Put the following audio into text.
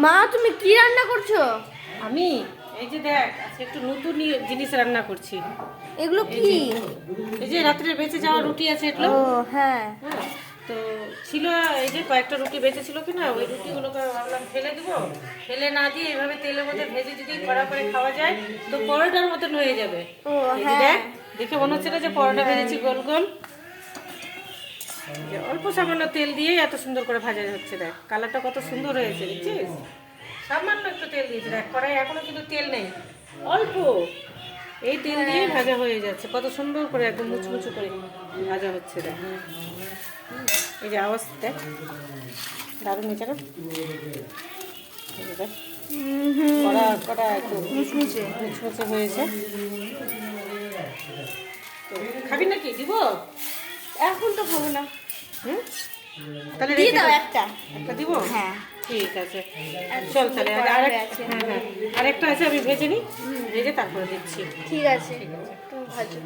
মা তুমি কি রান্না করছো? আমি এই যে দেখ আজকে একটু নতুন জিনিস রান্না করছি। এগুলো কি? এই যে রাত্রে বেঁচে যাওয়া রুটি আছে এগুলো। ও হ্যাঁ। হ্যাঁ, তো ছিল এই যে কয়েকটা রুটি বেঁচে ছিল কিনা, ওই রুটিগুলোকে ভাবলাম ফেলে দিব। ফেলে না দিয়ে এইভাবে তেলের মধ্যে ভেজে যদি কড়া করে খাওয়া যায় তো পরোটার মতন হয়ে যাবে। ও এই যে হ্যাঁ। দেখ, দেখে মনে হচ্ছে না যে পরোটা ভেজেছি গোল গোল। যে অল্প সামান্য তেল দিয়ে এত সুন্দর করে ভাজা হচ্ছে, দেখ কালারটা কত সুন্দর হয়েছে, দেখছিস? সামান্য একটু তেল দিয়েছি, দেখ কড়াই এখনো কিন্তু তেল নেই, অল্প এই তেল দিয়ে ভাজা হয়ে যাচ্ছে, কত সুন্দর করে একদম মুচমুচু করে ভাজা হচ্ছে। দেখ এই যে আওয়াজ, দেখ দারুণ হয়েছে না? এই যে দেখ কড়া কড়া একটু মুচমুচে। মুচমুচে হয়েছে। তো খাবি নাকি, দিব? এখন তো খাবো না। হুম, তাহলে দিয়ে রেখে দাও দাও। একটা। একটা দিব? হ্যাঁ। ঠিক আছে, আর চল তাহলে কড়া আরেক হয়ে আছে। হ্যাঁ হ্যাঁ আরেকটা আছে, আমি ভেজে নিই, ভেজে তারপরে দিচ্ছি। ঠিক আছে। ঠিক আছে। তুমি ভাজো।